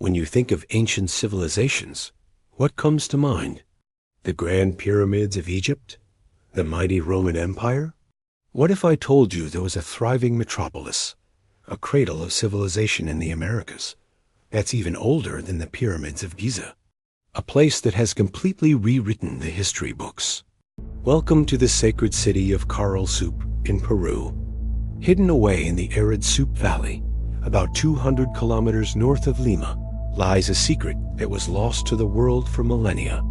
When you think of ancient civilizations, what comes to mind? The grand pyramids of Egypt? The mighty Roman Empire? What if I told you there was a thriving metropolis, a cradle of civilization in the Americas, that's even older than the pyramids of Giza? A place that has completely rewritten the history books. Welcome to the sacred city of Caral in Peru. Hidden away in the arid Soup Valley, about 200 kilometers north of Lima, lies a secret that was lost to the world for millennia.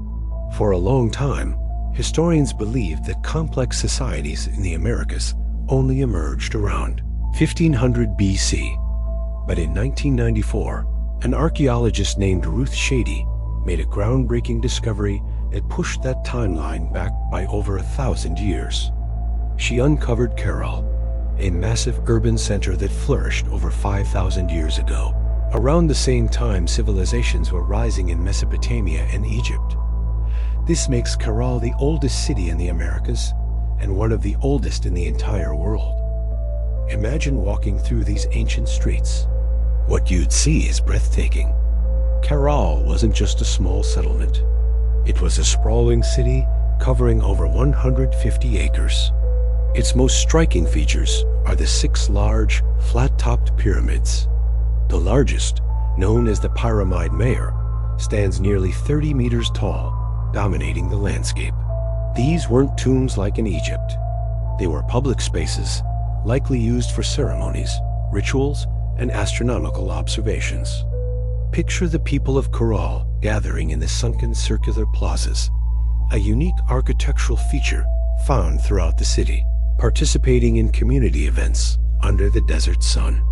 For a long time, historians believed that complex societies in the Americas only emerged around 1500 BC. But in 1994, an archaeologist named Ruth Shady made a groundbreaking discovery that pushed that timeline back by over 1,000 years. She uncovered Caral, a massive urban center that flourished over 5,000 years ago. Around the same time, civilizations were rising in Mesopotamia and Egypt. This makes Caral the oldest city in the Americas and one of the oldest in the entire world. Imagine walking through these ancient streets. What you'd see is breathtaking. Caral wasn't just a small settlement. It was a sprawling city covering over 150 acres. Its most striking features are the 6 large, flat-topped pyramids. The largest, known as the Pyramid Mayor, stands nearly 30 meters tall, dominating the landscape. These weren't tombs like in Egypt. They were public spaces, likely used for ceremonies, rituals, and astronomical observations. Picture the people of Caral gathering in the sunken circular plazas, a unique architectural feature found throughout the city, participating in community events under the desert sun.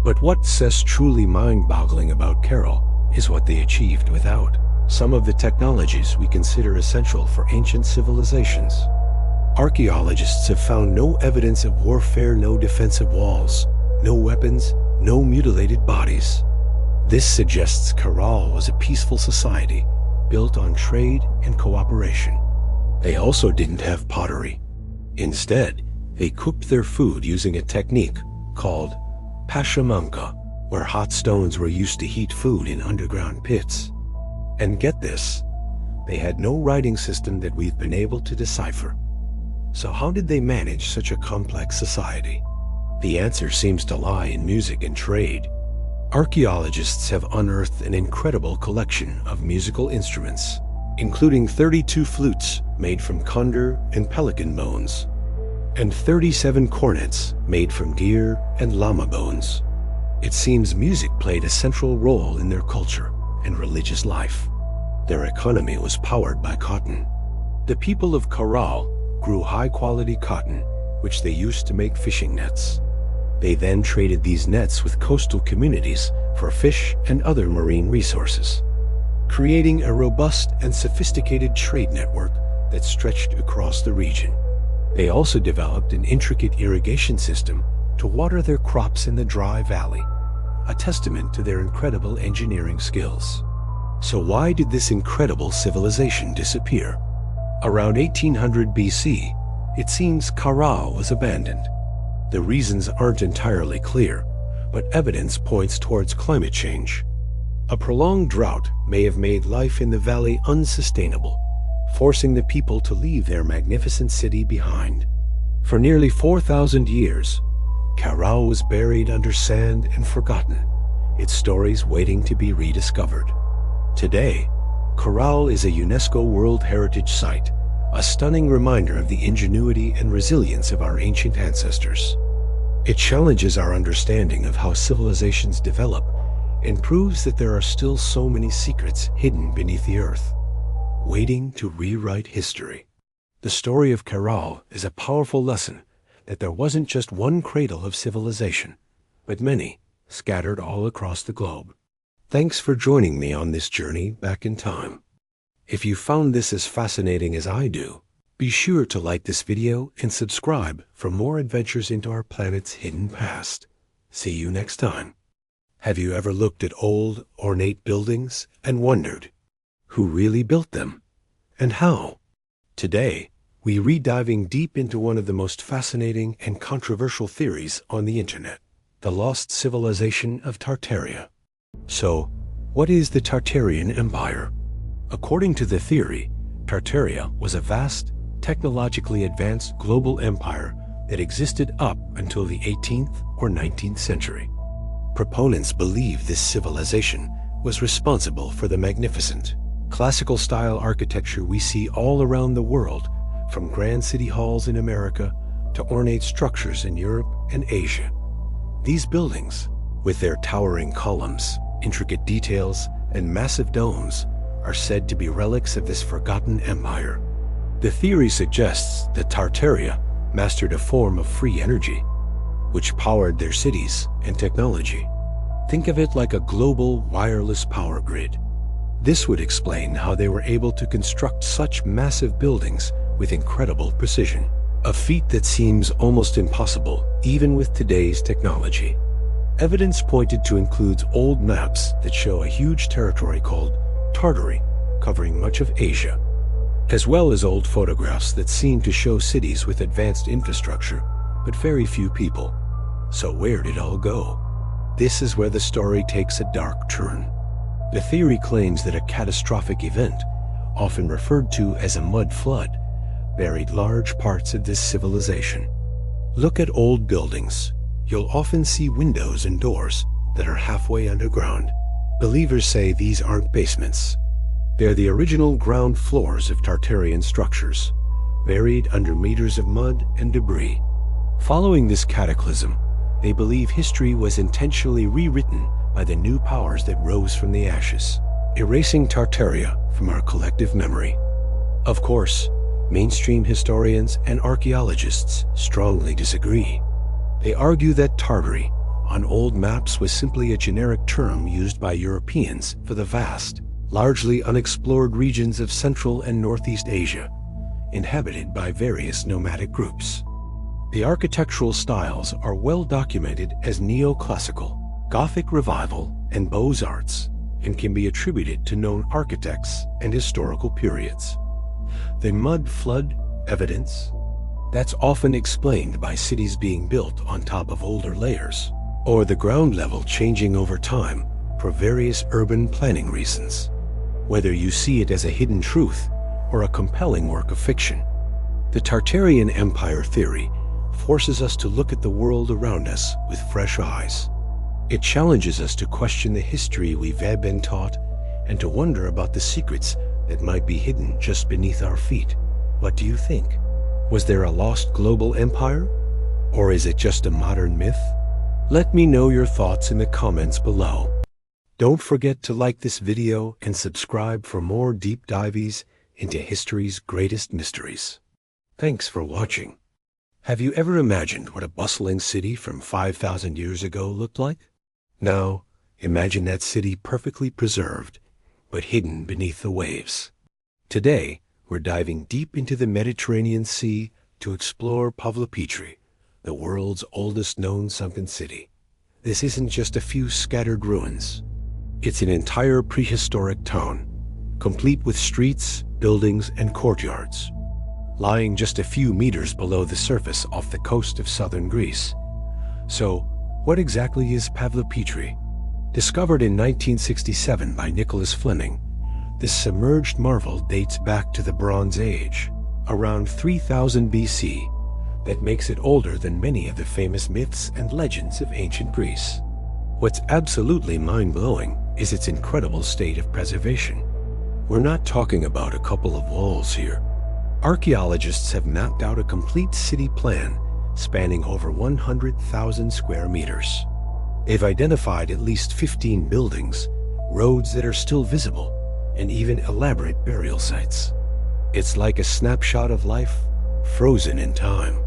But what's truly mind-boggling about Caral is what they achieved without some of the technologies we consider essential for ancient civilizations. Archaeologists have found no evidence of warfare, no defensive walls, no weapons, no mutilated bodies. This suggests Caral was a peaceful society built on trade and cooperation. They also didn't have pottery. Instead, they cooked their food using a technique called pachamanca, where hot stones were used to heat food in underground pits. And get this, they had no writing system that we've been able to decipher. So how did they manage such a complex society? The answer seems to lie in music and trade. Archaeologists have unearthed an incredible collection of musical instruments, including 32 flutes made from condor and pelican bones, and 37 cornets made from deer and llama bones. It seems music played a central role in their culture and religious life. Their economy was powered by cotton. The people of Caral grew high-quality cotton, which they used to make fishing nets. They then traded these nets with coastal communities for fish and other marine resources, creating a robust and sophisticated trade network that stretched across the region. They also developed an intricate irrigation system to water their crops in the dry valley, a testament to their incredible engineering skills. So why did this incredible civilization disappear? Around 1800 BC, it seems Caral was abandoned. The reasons aren't entirely clear, but evidence points towards climate change. A prolonged drought may have made life in the valley unsustainable, forcing the people to leave their magnificent city behind. For nearly 4,000 years, Caral was buried under sand and forgotten, its stories waiting to be rediscovered. Today, Caral is a UNESCO World Heritage Site, a stunning reminder of the ingenuity and resilience of our ancient ancestors. It challenges our understanding of how civilizations develop and proves that there are still so many secrets hidden beneath the earth, waiting to rewrite history. The story of Caral is a powerful lesson that there wasn't just one cradle of civilization, but many scattered all across the globe. Thanks for joining me on this journey back in time. If you found this as fascinating as I do, be sure to like this video and subscribe for more adventures into our planet's hidden past. See you next time. Have you ever looked at old, ornate buildings and wondered who really built them and how? Today, we re-diving deep into one of the most fascinating and controversial theories on the internet, the lost civilization of Tartaria. So, What is the Tartarian Empire? According to the theory, Tartaria was a vast, technologically advanced global empire that existed up until the 18th or 19th century. Proponents believe this civilization was responsible for the magnificent, classical-style architecture we see all around the world, from grand city halls in America to ornate structures in Europe and Asia. These buildings, with their towering columns, intricate details, and massive domes, are said to be relics of this forgotten empire. The theory suggests that Tartaria mastered a form of free energy, which powered their cities and technology. Think of it like a global wireless power grid. This would explain how they were able to construct such massive buildings with incredible precision, a feat that seems almost impossible even with today's technology. Evidence pointed to includes old maps that show a huge territory called Tartary, covering much of Asia, as well as old photographs that seem to show cities with advanced infrastructure, but very few people. So where did it all go? This is where the story takes a dark turn. The theory claims that a catastrophic event, often referred to as a mud flood, buried large parts of this civilization. Look at old buildings. You'll often see windows and doors that are halfway underground. Believers say these aren't basements. They're the original ground floors of Tartarian structures, buried under meters of mud and debris. Following this cataclysm, they believe history was intentionally rewritten by the new powers that rose from the ashes, erasing Tartaria from our collective memory. Of course, mainstream historians and archaeologists strongly disagree. They argue that Tartary on old maps was simply a generic term used by Europeans for the vast, largely unexplored regions of Central and Northeast Asia, inhabited by various nomadic groups. The architectural styles are well documented as neoclassical, Gothic Revival, and Beaux-Arts, and can be attributed to known architects and historical periods. The mud flood evidence, that's often explained by cities being built on top of older layers, or the ground level changing over time for various urban planning reasons. Whether you see it as a hidden truth or a compelling work of fiction, the Tartarian Empire theory forces us to look at the world around us with fresh eyes. It challenges us to question the history we've been taught and to wonder about the secrets that might be hidden just beneath our feet. What do you think? Was there a lost global empire? Or is it just a modern myth? Let me know your thoughts in the comments below. Don't forget to like this video and subscribe for more deep dives into history's greatest mysteries. Thanks for watching. Have you ever imagined what a bustling city from 5,000 years ago looked like? Now, imagine that city perfectly preserved, but hidden beneath the waves. Today, we're diving deep into the Mediterranean Sea to explore Pavlopetri, the world's oldest known sunken city. This isn't just a few scattered ruins. It's an entire prehistoric town, complete with streets, buildings, and courtyards, lying just a few meters below the surface off the coast of southern Greece. So, what exactly is Pavlopetri? Discovered in 1967 by Nicholas Fleming, this submerged marvel dates back to the Bronze Age, around 3000 BC, that makes it older than many of the famous myths and legends of ancient Greece. What's absolutely mind-blowing is its incredible state of preservation. We're not talking about a couple of walls here. Archaeologists have mapped out a complete city plan spanning over 100,000 square meters. They've identified at least 15 buildings, roads that are still visible, and even elaborate burial sites. It's like a snapshot of life, frozen in time.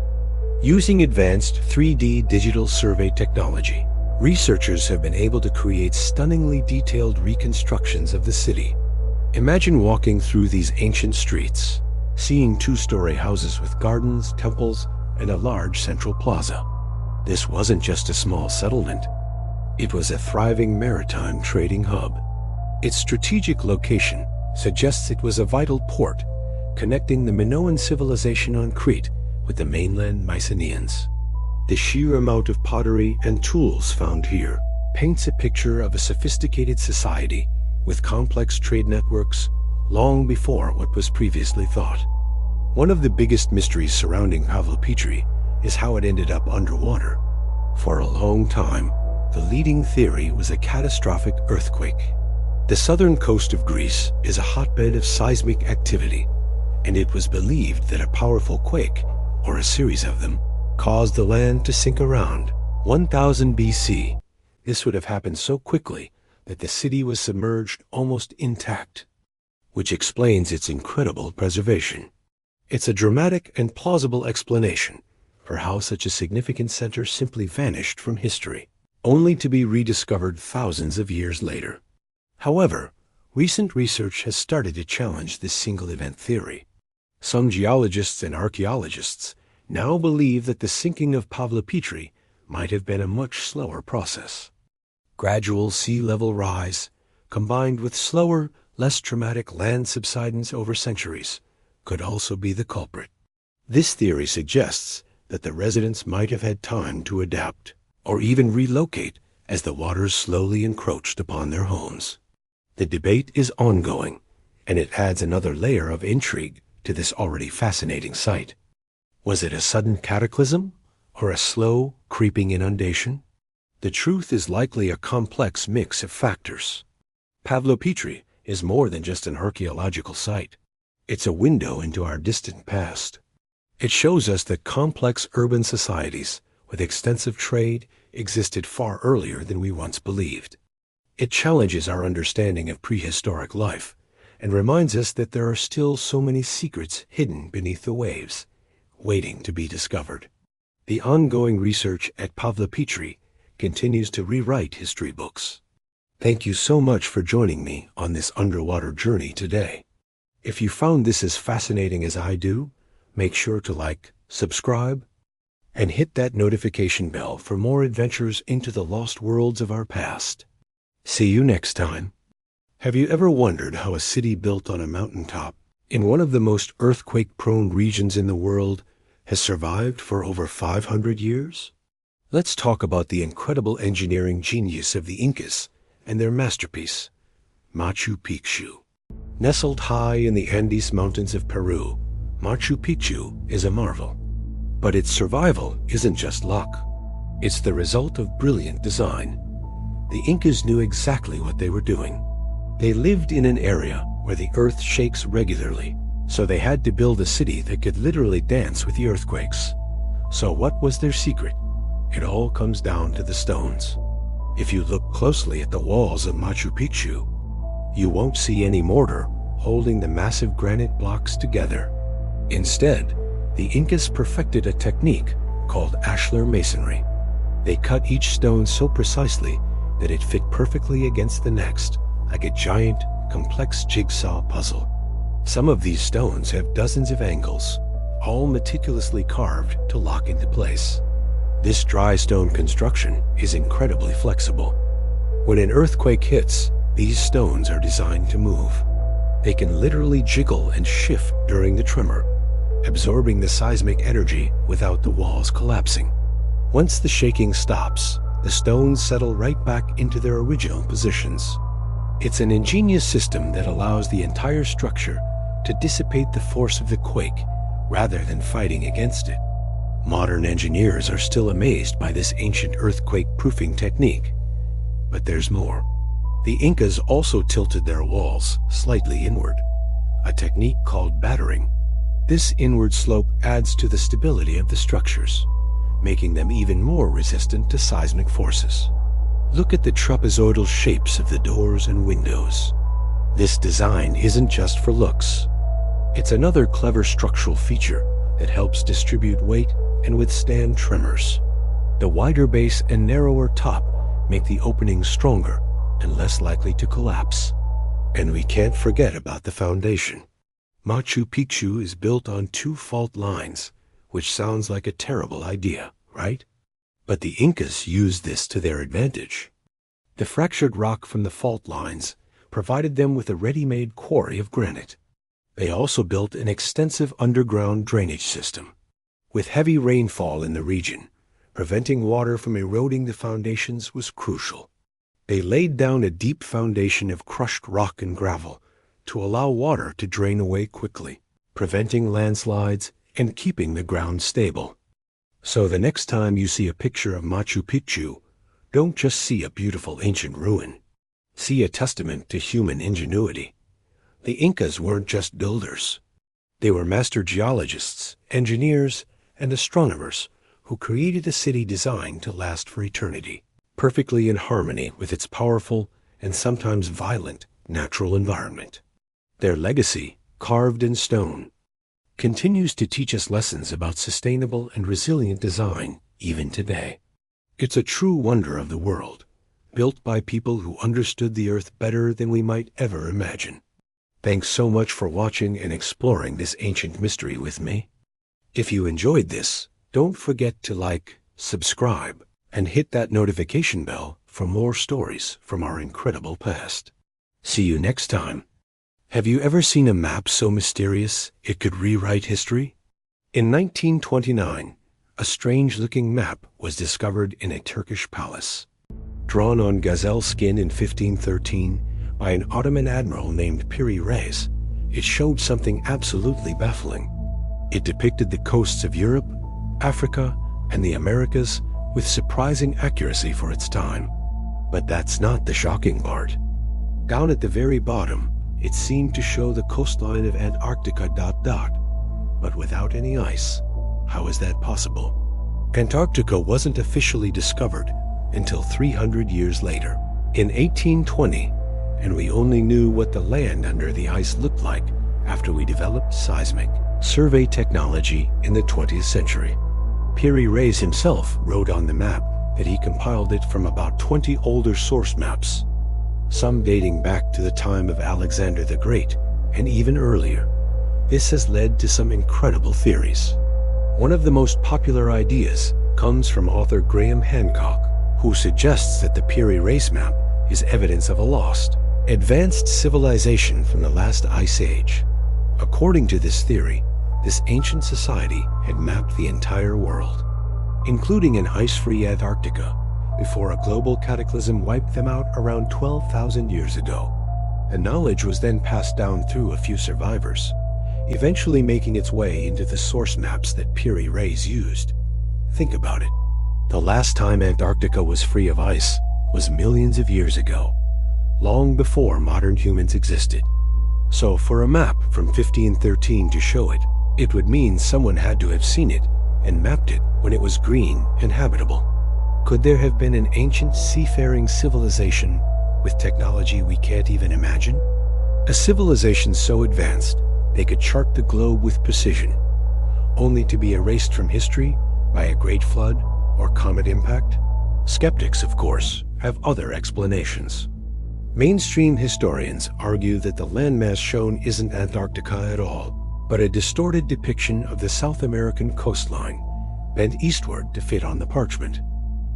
Using advanced 3D digital survey technology, researchers have been able to create stunningly detailed reconstructions of the city. Imagine walking through these ancient streets, seeing two-story houses with gardens, temples, and a large central plaza. This wasn't just a small settlement. It was a thriving maritime trading hub. Its strategic location suggests it was a vital port, connecting the Minoan civilization on Crete with the mainland Mycenaeans. The sheer amount of pottery and tools found here paints a picture of a sophisticated society with complex trade networks long before what was previously thought. One of the biggest mysteries surrounding Pavlopetri is how it ended up underwater. For a long time, the leading theory was a catastrophic earthquake. The southern coast of Greece is a hotbed of seismic activity, and it was believed that a powerful quake, or a series of them, caused the land to sink around 1000 BC. This would have happened so quickly that the city was submerged almost intact, which explains its incredible preservation. It's a dramatic and plausible explanation for how such a significant center simply vanished from history, only to be rediscovered thousands of years later. However, recent research has started to challenge this single-event theory. Some geologists and archaeologists now believe that the sinking of Pavlopetri might have been a much slower process. Gradual sea level rise, combined with slower, less traumatic land subsidence over centuries, could also be the culprit. This theory suggests that the residents might have had time to adapt, or even relocate as the waters slowly encroached upon their homes. The debate is ongoing, and it adds another layer of intrigue to this already fascinating site. Was it a sudden cataclysm, or a slow, creeping inundation? The truth is likely a complex mix of factors. Pavlopetri is more than just an archaeological site. It's a window into our distant past. It shows us that complex urban societies with extensive trade existed far earlier than we once believed. It challenges our understanding of prehistoric life and reminds us that there are still so many secrets hidden beneath the waves, waiting to be discovered. The ongoing research at Pavlopetri continues to rewrite history books. Thank you so much for joining me on this underwater journey today. If you found this as fascinating as I do, make sure to like, subscribe, and hit that notification bell for more adventures into the lost worlds of our past. See you next time. Have you ever wondered how a city built on a mountaintop in one of the most earthquake-prone regions in the world has survived for over 500 years? Let's talk about the incredible engineering genius of the Incas and their masterpiece, Machu Picchu. Nestled high in the Andes Mountains of Peru, Machu Picchu is a marvel. But its survival isn't just luck. It's the result of brilliant design. The Incas knew exactly what they were doing. They lived in an area where the earth shakes regularly, so they had to build a city that could literally dance with the earthquakes. So what was their secret? It all comes down to the stones. If you look closely at the walls of Machu Picchu, you won't see any mortar holding the massive granite blocks together. Instead, the Incas perfected a technique called ashlar masonry. They cut each stone so precisely that it fit perfectly against the next, like a giant, complex jigsaw puzzle. Some of these stones have dozens of angles, all meticulously carved to lock into place. This dry stone construction is incredibly flexible. When an earthquake hits, these stones are designed to move. They can literally jiggle and shift during the tremor, absorbing the seismic energy without the walls collapsing. Once the shaking stops, the stones settle right back into their original positions. It's an ingenious system that allows the entire structure to dissipate the force of the quake rather than fighting against it. Modern engineers are still amazed by this ancient earthquake-proofing technique. But there's more. The Incas also tilted their walls slightly inward, a technique called battering. This inward slope adds to the stability of the structures, making them even more resistant to seismic forces. Look at the trapezoidal shapes of the doors and windows. This design isn't just for looks. It's another clever structural feature that helps distribute weight and withstand tremors. The wider base and narrower top make the openings stronger and less likely to collapse. And we can't forget about the foundation. Machu Picchu is built on two fault lines, which sounds like a terrible idea, right? But the Incas used this to their advantage. The fractured rock from the fault lines provided them with a ready-made quarry of granite. They also built an extensive underground drainage system. With heavy rainfall in the region, preventing water from eroding the foundations was crucial. They laid down a deep foundation of crushed rock and gravel to allow water to drain away quickly, preventing landslides and keeping the ground stable. So the next time you see a picture of Machu Picchu, don't just see a beautiful ancient ruin. See a testament to human ingenuity. The Incas weren't just builders. They were master geologists, engineers, and astronomers who created a city designed to last for eternity, perfectly in harmony with its powerful and sometimes violent natural environment. Their legacy, carved in stone, continues to teach us lessons about sustainable and resilient design even today. It's a true wonder of the world, built by people who understood the Earth better than we might ever imagine. Thanks so much for watching and exploring this ancient mystery with me. If you enjoyed this, don't forget to like, subscribe, and hit that notification bell for more stories from our incredible past. See you next time. Have you ever seen a map so mysterious it could rewrite history? In 1929, a strange-looking map was discovered in a Turkish palace. Drawn on gazelle skin in 1513 by an Ottoman admiral named Piri Reis, it showed something absolutely baffling. It depicted the coasts of Europe, Africa, and the Americas with surprising accuracy for its time. But that's not the shocking part. Down at the very bottom, it seemed to show the coastline of Antarctica ... but without any ice. How is that possible? Antarctica wasn't officially discovered until 300 years later, in 1820, and we only knew what the land under the ice looked like after we developed seismic survey technology in the 20th century. Piri Reis himself wrote on the map that he compiled it from about 20 older source maps, some dating back to the time of Alexander the Great and even earlier. This has led to some incredible theories. One of the most popular ideas comes from author Graham Hancock, who suggests that the Piri Reis map is evidence of a lost, advanced civilization from the last ice age. According to this theory, this ancient society had mapped the entire world, including an ice-free Antarctica, before a global cataclysm wiped them out around 12,000 years ago. The knowledge was then passed down through a few survivors, eventually making its way into the source maps that Piri Reis used. Think about it. The last time Antarctica was free of ice was millions of years ago, long before modern humans existed. So for a map from 1513 to show it, it would mean someone had to have seen it and mapped it when it was green and habitable. Could there have been an ancient seafaring civilization with technology we can't even imagine? A civilization so advanced they could chart the globe with precision, only to be erased from history by a great flood or comet impact? Skeptics, of course, have other explanations. Mainstream historians argue that the landmass shown isn't Antarctica at all, but a distorted depiction of the South American coastline, bent eastward to fit on the parchment.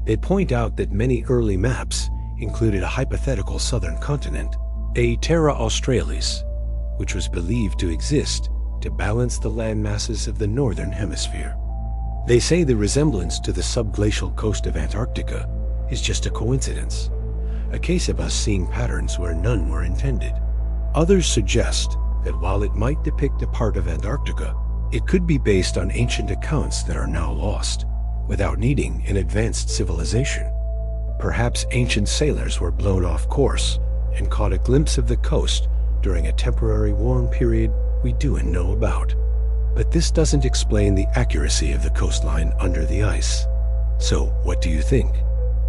They point out that many early maps included a hypothetical southern continent, a Terra Australis, which was believed to exist to balance the land masses of the northern hemisphere. They say the resemblance to the subglacial coast of Antarctica is just a coincidence, a case of us seeing patterns where none were intended. Others suggest that while it might depict a part of Antarctica, it could be based on ancient accounts that are now lost, without needing an advanced civilization. Perhaps ancient sailors were blown off course and caught a glimpse of the coast during a temporary warm period we do know about. But this doesn't explain the accuracy of the coastline under the ice. So what do you think?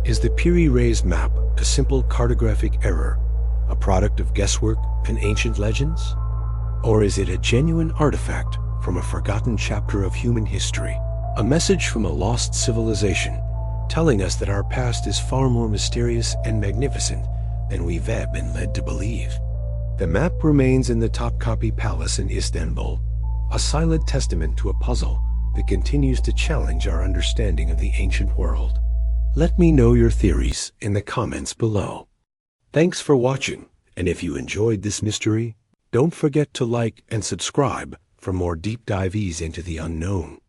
Is the Piri Reis map a simple cartographic error, a product of guesswork and ancient legends? Or is it a genuine artifact from a forgotten chapter of human history, a message from a lost civilization telling us that our past is far more mysterious and magnificent than we've been led to believe? The map remains in the Topkapi Palace in Istanbul, a silent testament to a puzzle that continues to challenge our understanding of the ancient world. Let me know your theories in the comments below. Thanks for watching, and if you enjoyed this mystery, don't forget to like and subscribe for more deep dives into the unknown.